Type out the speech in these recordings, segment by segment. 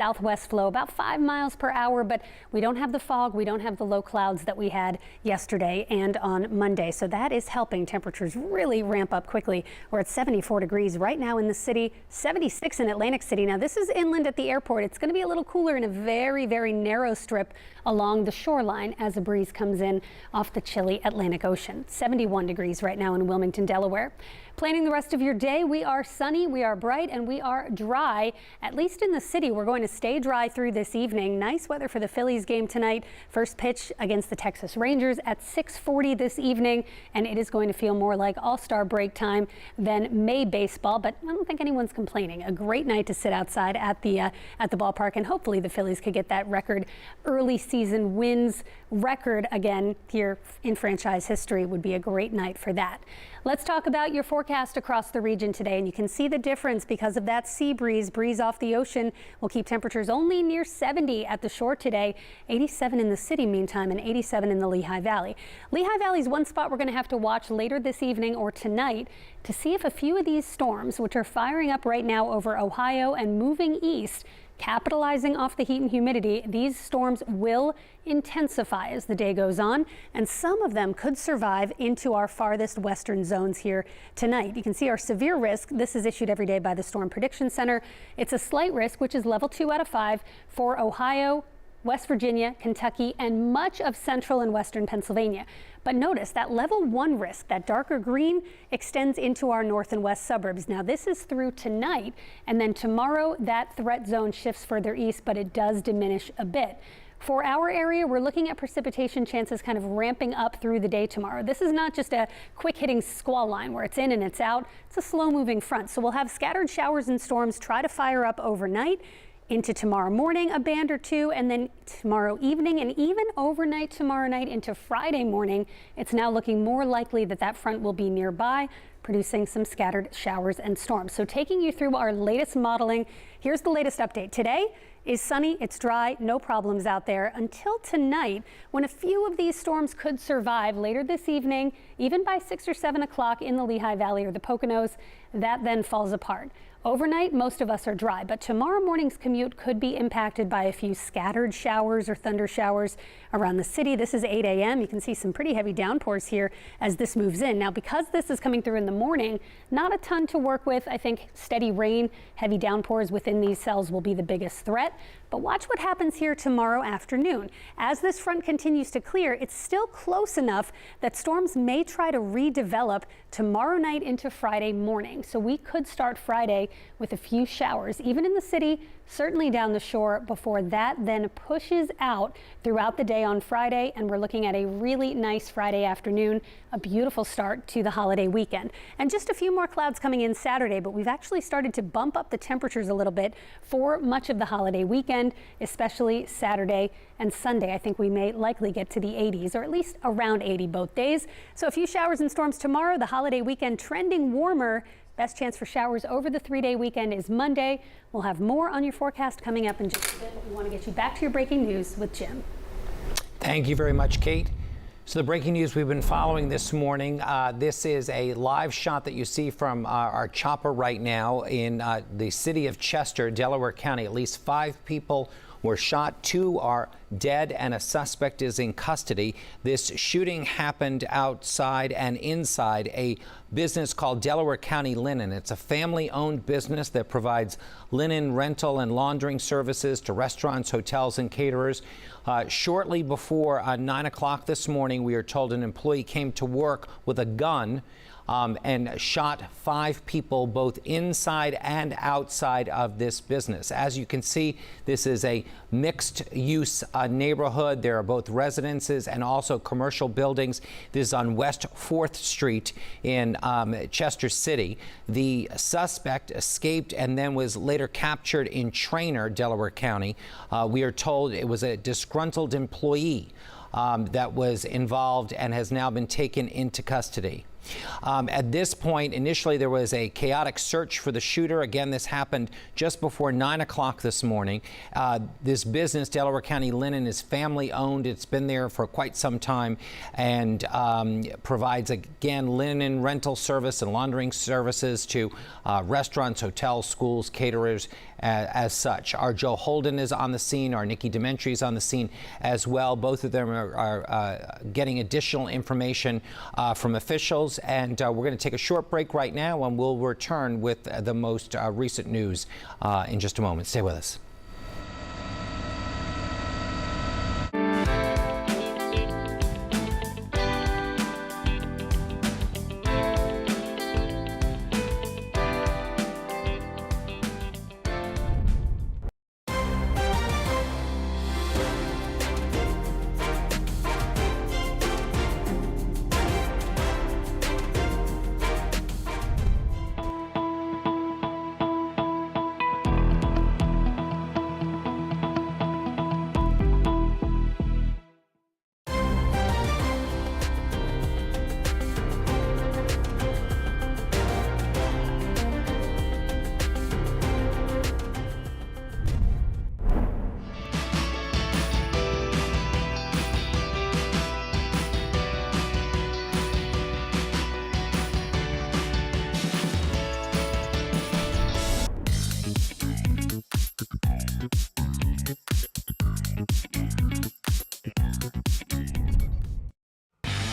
Southwest flow about 5 miles per hour, but we don't have the fog. We don't have the low clouds that we had yesterday and on Monday. So that is helping temperatures really ramp up quickly. We're at 74 degrees right now in the city, 76 in Atlantic City. Now this is inland at the airport. It's going to be a little cooler in a very, very narrow strip along the shoreline as a breeze comes in off the chilly Atlantic Ocean. 71 degrees right now in Wilmington, Delaware. Planning the rest of your day, we are sunny, we are bright, and we are dry. At least in the city, we're going to stay dry through this evening. Nice weather for the Phillies game tonight. First pitch against the Texas Rangers at 6:40 this evening, and it is going to feel more like all-star break time than May baseball, but I don't think anyone's complaining. A great night to sit outside at the ballpark, and hopefully the Phillies could get that record early season wins record again here in franchise history. Would be a great night for that. Let's talk about your forecast across the region today, and you can see the difference because of that sea breeze off the ocean will keep temperatures only near 70 at the shore today, 87 in the city meantime, and 87 in the Lehigh Valley. Lehigh Valley is one spot we're going to have to watch later this evening or tonight to see if a few of these storms, which are firing up right now over Ohio and moving east, capitalizing off the heat and humidity, these storms will intensify as the day goes on, and some of them could survive into our farthest western zones here tonight. You can see our severe risk. This is issued every day by the Storm Prediction Center. It's a slight risk, which is level 2 out of 5 for Ohio, West Virginia, Kentucky, and much of central and western Pennsylvania. But notice that level 1 risk, that darker green, extends into our north and west suburbs. Now this is through tonight, and then tomorrow that threat zone shifts further east, but it does diminish a bit. For our area, we're looking at precipitation chances kind of ramping up through the day tomorrow. This is not just a quick hitting squall line where it's in and it's out. It's a slow moving front. So we'll have scattered showers and storms try to fire up overnight into tomorrow morning, a band or two, and then tomorrow evening, and even overnight tomorrow night into Friday morning. It's now looking more likely that that front will be nearby, producing some scattered showers and storms. So taking you through our latest modeling, here's the latest update. Today is sunny, it's dry, no problems out there until tonight, when a few of these storms could survive later this evening, even by 6 or 7 o'clock in the Lehigh Valley or the Poconos. That then falls apart. Overnight, most of us are dry, but tomorrow morning's commute could be impacted by a few scattered showers or thunder showers around the city. This is 8 a.m. You can see some pretty heavy downpours here as this moves in. Now, because this is coming through in the morning, not a ton to work with. I think steady rain, heavy downpours within these cells will be the biggest threat. But watch what happens here tomorrow afternoon. As this front continues to clear, it's still close enough that storms may try to redevelop tomorrow night into Friday morning. So we could start Friday with a few showers, even in the city, certainly down the shore, before that then pushes out throughout the day on Friday. And we're looking at a really nice Friday afternoon, a beautiful start to the holiday weekend. And just a few more clouds coming in Saturday, but we've actually started to bump up the temperatures a little bit for much of the holiday weekend, especially Saturday and Sunday. I think we may likely get to the 80s, or at least around 80 both days. So a few showers and storms tomorrow, the holiday weekend trending warmer. Best chance for showers over the 3-day weekend is Monday. We'll have more on your forecast coming up in just a bit. We want to get you back to your breaking news with Jim. Thank you very much, Kate. So the breaking news we've been following this morning, this is a live shot that you see from our chopper right now in the city of Chester, Delaware County. At least 5 people were shot, 2 are dead, and a suspect is in custody. This shooting happened outside and inside a business called Delaware County Linen. It's a family-owned business that provides linen rental and laundering services to restaurants, hotels, and caterers. Shortly before 9 o'clock this morning, we are told an employee came to work with a gun and shot 5 people both inside and outside of this business. As you can see, this is a mixed-use neighborhood. There are both residences and also commercial buildings. This is on West 4th Street in Chester City. The suspect escaped and then was later captured in Traynor, Delaware County. We are told it was a disgruntled employee that was involved and has now been taken into custody. At this point, initially there was a chaotic search for the shooter. Again, this happened just before 9 o'clock this morning. This business, Delaware County Linen, is family owned. It's been there for quite some time and provides, again, linen rental service and laundering services to restaurants, hotels, schools, caterers, as such. Our Joe Holden is on the scene. Our Nikki Dementri is on the scene as well. Both of them are getting additional information from officials. And we're going to take a short break right now, and we'll return with the most recent news in just a moment. Stay with us.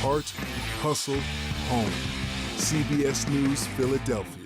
Heart, hustle, home. CBS News Philadelphia.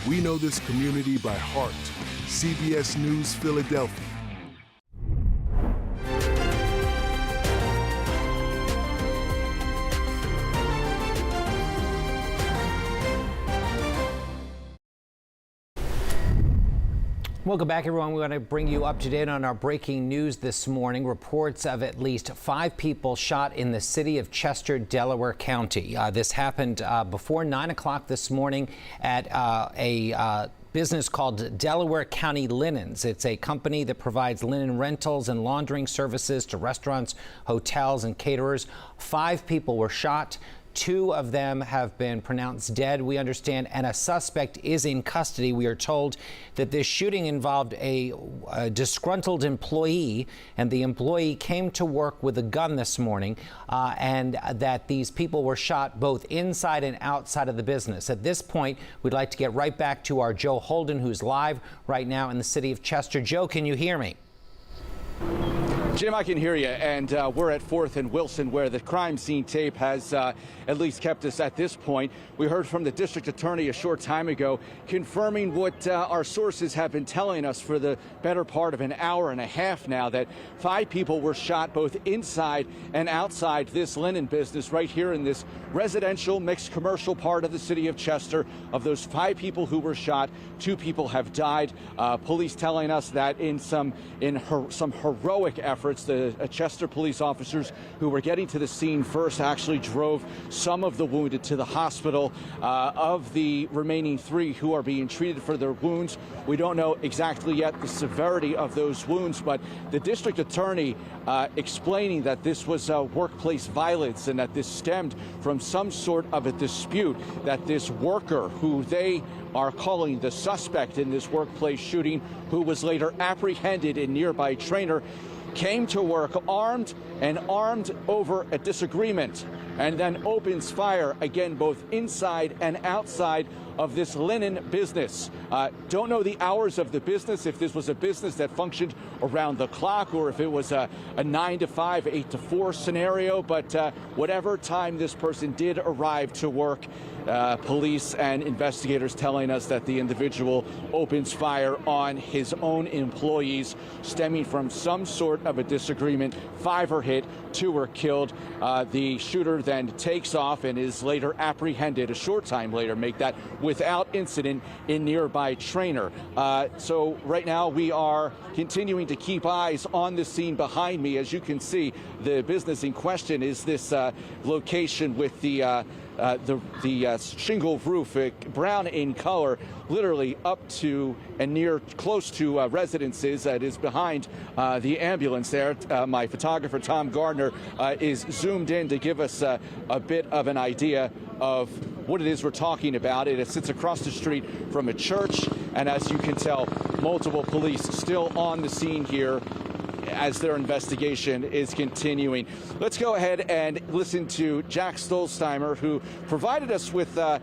We know this community by heart. CBS News Philadelphia. Welcome back, everyone. We want to bring you up to date on our breaking news this morning. Reports of at least 5 people shot in the city of Chester, Delaware County. This happened before 9 o'clock this morning at a business called Delaware County Linens. It's a company that provides linen rentals and laundering services to restaurants, hotels, and caterers. 5 people were shot. 2 of them have been pronounced dead, we understand, and a suspect is in custody. We are told that this shooting involved a disgruntled employee, and the employee came to work with a gun this morning, and that these people were shot both inside and outside of the business. At this point, we'd like to get right back to our Joe Holden, who's live right now in the city of Chester. Joe, can you hear me? Jim, I can hear you, and we're at 4th and Wilson, where the crime scene tape has at least kept us at this point. We heard from the district attorney a short time ago, confirming what our sources have been telling us for the better part of an hour and a half now, that 5 people were shot both inside and outside this linen business right here in this residential mixed commercial part of the city of Chester. Of those 5 people who were shot, 2 people have died. Police telling us that in some heroic effort efforts. The Chester police officers who were getting to the scene first actually drove some of the wounded to the hospital. Of the remaining 3 who are being treated for their wounds, we don't know exactly yet the severity of those wounds, but the district attorney explaining that this was workplace violence and that this stemmed from some sort of a dispute, that this worker, who they are calling the suspect in this workplace shooting, who was later apprehended in nearby Trainer, came to work armed over a disagreement, and then opens fire again both inside and outside of this linen business. Don't know the hours of the business, if this was a business that functioned around the clock or if it was a 9 to 5, 8 to 4 scenario, but whatever time this person did arrive to work, police and investigators telling us that the individual opens fire on his own employees, stemming from some sort of a disagreement. 5 are hit, 2 were killed. The shooter then takes off and is later apprehended a short time later, make that without incident, in nearby Trainer. So right now we are continuing to keep eyes on the scene behind me. As you can see, the business in question is this location with the shingle roof, brown in color, literally up to and near close to residences. That is behind the ambulance there. My photographer, Tom Gardner, is zoomed in to give us a bit of an idea of what it is we're talking about. It sits across the street from a church, and as you can tell, multiple police still on the scene here as their investigation is continuing. Let's go ahead and listen to Jack Stolzheimer, who provided us with a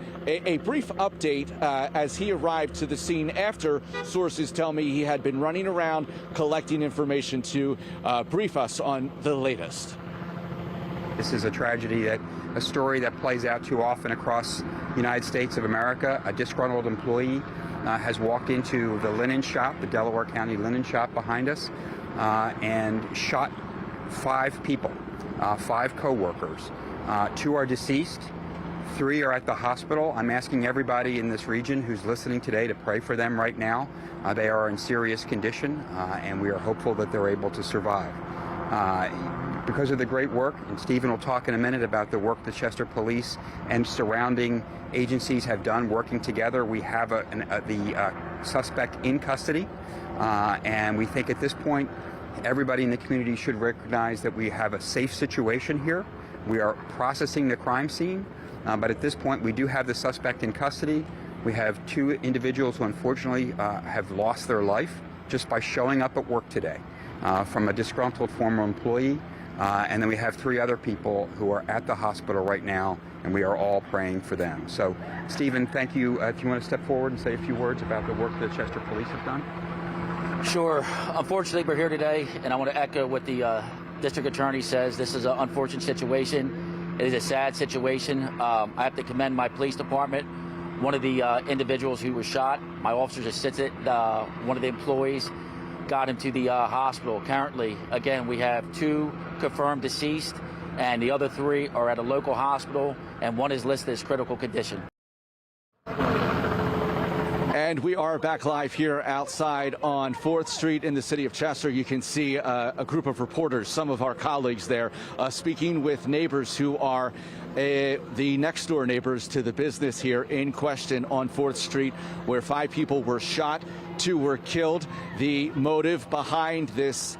brief update as he arrived to the scene after sources tell me he had been running around collecting information to brief us on the latest. This is a tragedy, a story that plays out too often across the United States of America. A disgruntled employee has walked into the linen shop, the Delaware County Linen shop behind us, and shot 5 people, 5 co-workers. 2 are deceased, 3 are at the hospital. I'm asking everybody in this region who's listening today to pray for them right now. They are in serious condition, and we are hopeful that they're able to survive. Because of the great work, and Stephen will talk in a minute about the work the Chester Police and surrounding agencies have done working together, we have the suspect in custody, and we think at this point everybody in the community should recognize that we have a safe situation here. We are processing the crime scene, but at this point we do have the suspect in custody. We have 2 individuals who unfortunately have lost their life just by showing up at work today, from a disgruntled former employee. And then we have 3 other people who are at the hospital right now, and we are all praying for them. So, Stephen, thank you. Do you want to step forward and say a few words about the work the Chester Police have done? Sure. Unfortunately, we're here today, and I want to echo what the district attorney says. This is an unfortunate situation. It is a sad situation. I have to commend my police department. One of the individuals who was shot, my officer just sits it, one of the employees, got him to the hospital. Currently, again, we have 2 confirmed deceased, and the other 3 are at a local hospital, and 1 is listed as critical condition. And we are back live here outside on 4th Street in the city of Chester. You can see a group of reporters, some of our colleagues there, speaking with neighbors who are the next door neighbors to the business here in question on 4th Street, where 5 people were shot, 2 were killed. The motive behind this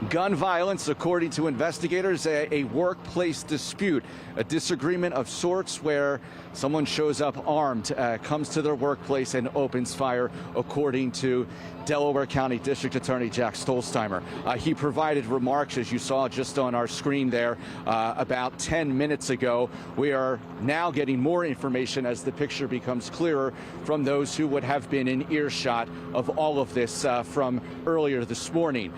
gun violence, according to investigators, a workplace dispute, a disagreement of sorts where someone shows up armed, comes to their workplace and opens fire, according to Delaware County District Attorney Jack Stolzheimer. He provided remarks, as you saw just on our screen there, about 10 minutes ago. We are now getting more information as the picture becomes clearer from those who would have been in earshot of all of this from earlier this morning.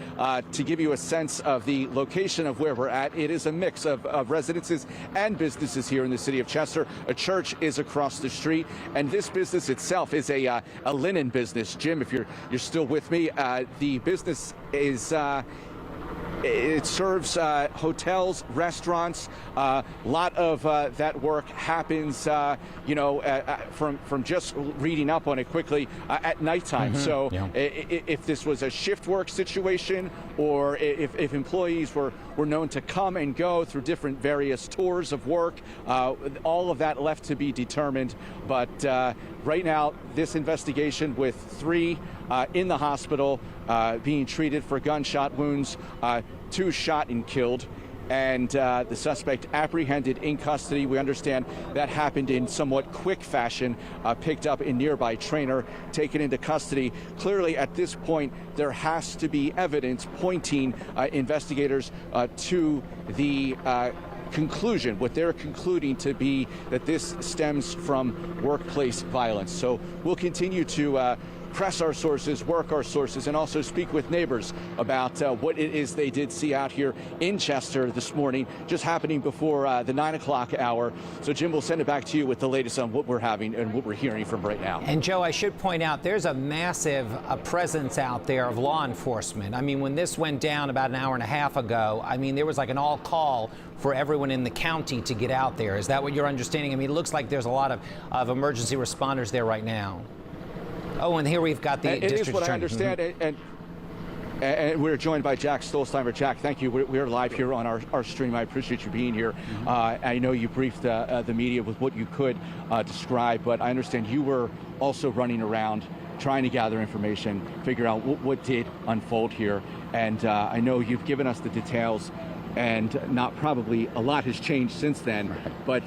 To give you a sense of the location of where we're at, it is a mix of residences and businesses here in the city of Chester. A church is across the street, and this business itself is a linen business. Jim, if you're still with me, the business is It serves hotels, restaurants. A lot of that work happens, from just reading up on it quickly at nighttime. So if this was a shift work situation, or if employees were known to come and go through different various tours of work, all of that left to be determined. But right now, this investigation with 3 in the hospital being treated for gunshot wounds, 2 shot and killed, and the suspect apprehended in custody. We understand that happened in somewhat quick fashion, picked up a nearby trainer, taken into custody. Clearly, at this point, there has to be evidence pointing investigators to the conclusion, what they're concluding to be that this stems from workplace violence. So we'll continue to press our sources, work our sources, and also speak with neighbors about what it is they did see out here in Chester this morning, just happening before the 9 o'clock hour. So, Jim, we'll send it back to you with the latest on what we're having and what we're hearing from right now. And, Joe, I should point out there's a massive presence out there of law enforcement. I mean, when this went down about an hour and a half ago, I mean, there was like an all call for everyone in the county to get out there. Is that what you're understanding? I mean, it looks like there's a lot of emergency responders there right now. Oh, and here we've got the district attorney. It is what I understand, and we're joined by Jack Stolzheimer. Jack, thank you. We're live here on our stream. I appreciate you being here. I know you briefed the media with what you could describe, but I understand you were also running around trying to gather information, figure out what did unfold here. And I know you've given us the details, and not probably a lot has changed since then, but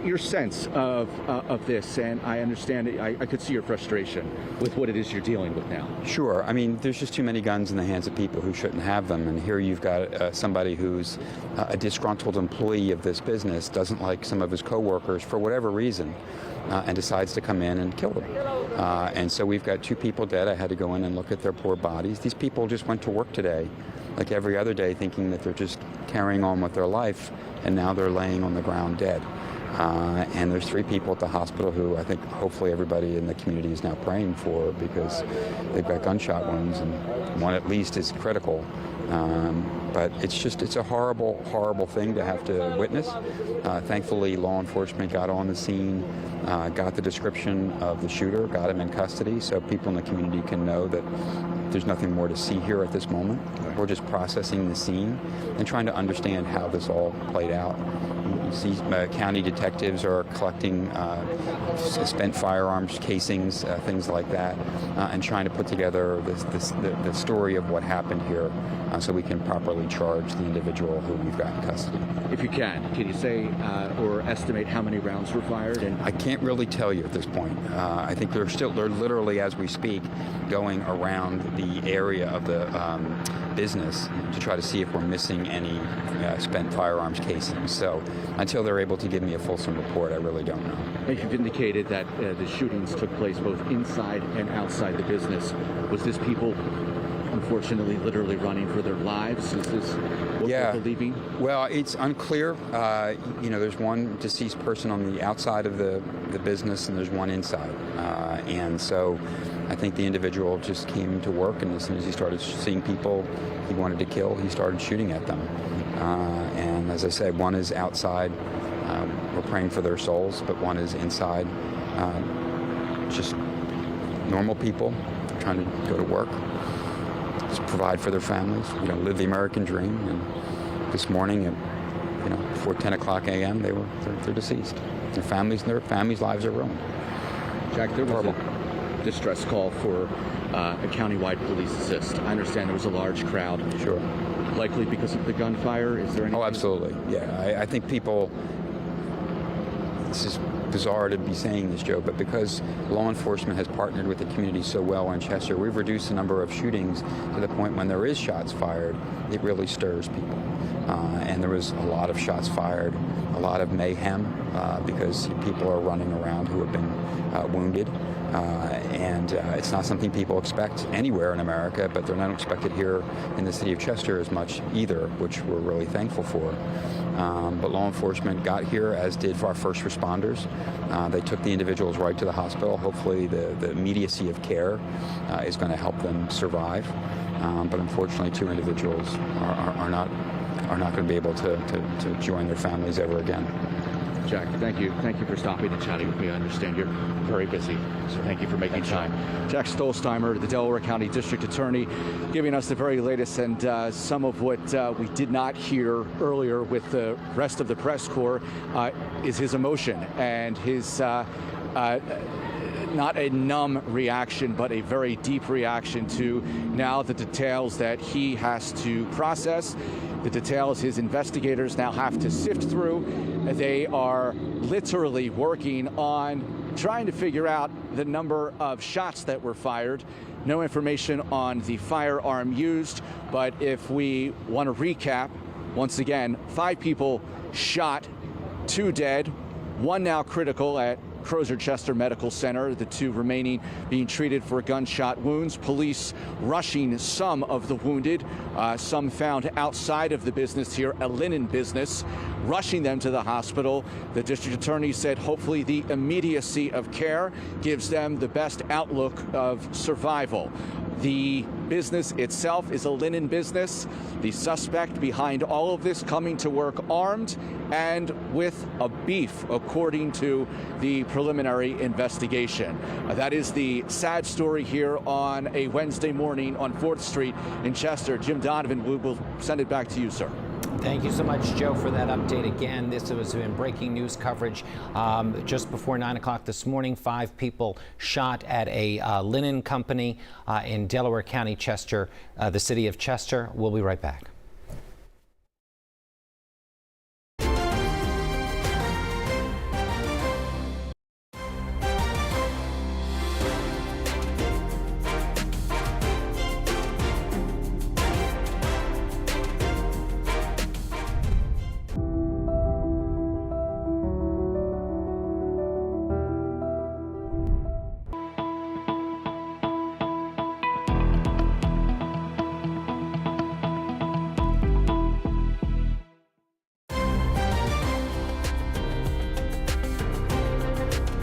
your sense of this, and I understand it, I could see your frustration with what it is you're dealing with now. Sure. I mean, there's just too many guns in the hands of people who shouldn't have them, and here you've got somebody who's a disgruntled employee of this business, doesn't like some of his coworkers for whatever reason, and decides to come in and kill them. And so we've got 2 people dead. I had to go in and look at their poor bodies. These people just went to work today, like every other day, thinking that they're just carrying on with their life, and now they're laying on the ground dead. And there's 3 people at the hospital who I think hopefully everybody in the community is now praying for, because they've got gunshot wounds, and one at least is critical. But it's a horrible, horrible thing to have to witness. Thankfully, law enforcement got on the scene, got the description of the shooter, got him in custody, so people in the community can know that there's nothing more to see here at this moment. We're just processing the scene and trying to understand how this all played out. See, county detectives are collecting spent firearms casings, things like that, and trying to put together the story of what happened here, so we can properly charge the individual who we've got in custody. If you can you say or estimate how many rounds were fired? And I can't really tell you at this point. I think they're literally, as we speak, going around the area of the business to try to see if we're missing any spent firearms casings. So until they're able to give me a fulsome report, I really don't know. You've indicated that the shootings took place both inside and outside the business. Was this people, unfortunately, literally running for their lives? Is this what they're believing? Well, it's unclear. There's one deceased person on the outside of the business, and there's one inside. And so I think the individual just came to work, and as soon as he started seeing people he wanted to kill, he started shooting at them. And as I said, one is outside. We're praying for their souls, but one is inside. Just normal people trying to go to work, just provide for their families, live the American dream. And this morning at before 10 o'clock a.m. they're deceased. Their families' lives are ruined. Jack, there was a distress call for a countywide police assist. I understand there was a large crowd. Sure. Likely because of the gunfire? Is there any? Oh, absolutely. Yeah, I think people. This is bizarre to be saying this, Joe, but because law enforcement has partnered with the community so well in Chester, we've reduced the number of shootings to the point when there is shots fired, it really stirs people. And there was a lot of shots fired, a lot of mayhem, because people are running around who have been wounded. And it's not something people expect anywhere in America, but they're not expected here in the city of Chester as much either, which we're really thankful for. but law enforcement got here, as did our first responders. They took the individuals right to the hospital. Hopefully the immediacy of care is going to help them survive. But unfortunately, 2 individuals are not going to be able to join their families ever again. Jack, thank you. Thank you for stopping and chatting with me. I understand you're very busy, so thank you for making time. Jack Stolzheimer, the Delaware County District Attorney, giving us the very latest and some of what we did not hear earlier with the rest of the press corps is his emotion and his not a numb reaction, but a very deep reaction to now the details that he has to process, the details his investigators now have to sift through. They are literally working on trying to figure out the number of shots that were fired. No information on the firearm used, but if we want to recap, once again, 5 people shot, 2 dead, 1 now critical at Crozer Chester Medical Center, the 2 remaining being treated for gunshot wounds. Police rushing some of the wounded, some found outside of the business here, a linen business, rushing them to the hospital. The district attorney said hopefully the immediacy of care gives them the best outlook of survival. The business itself is a linen business. The suspect behind all of this coming to work armed and with a beef, according to the preliminary investigation. That is the sad story here on a Wednesday morning on 4th Street in Chester. Jim Donovan, we will send it back to you, sir. Thank you so much, Joe, for that update. Again, this was in breaking news coverage just before 9 o'clock this morning. 5 people shot at a linen company in Delaware County, Chester, the city of Chester. We'll be right back.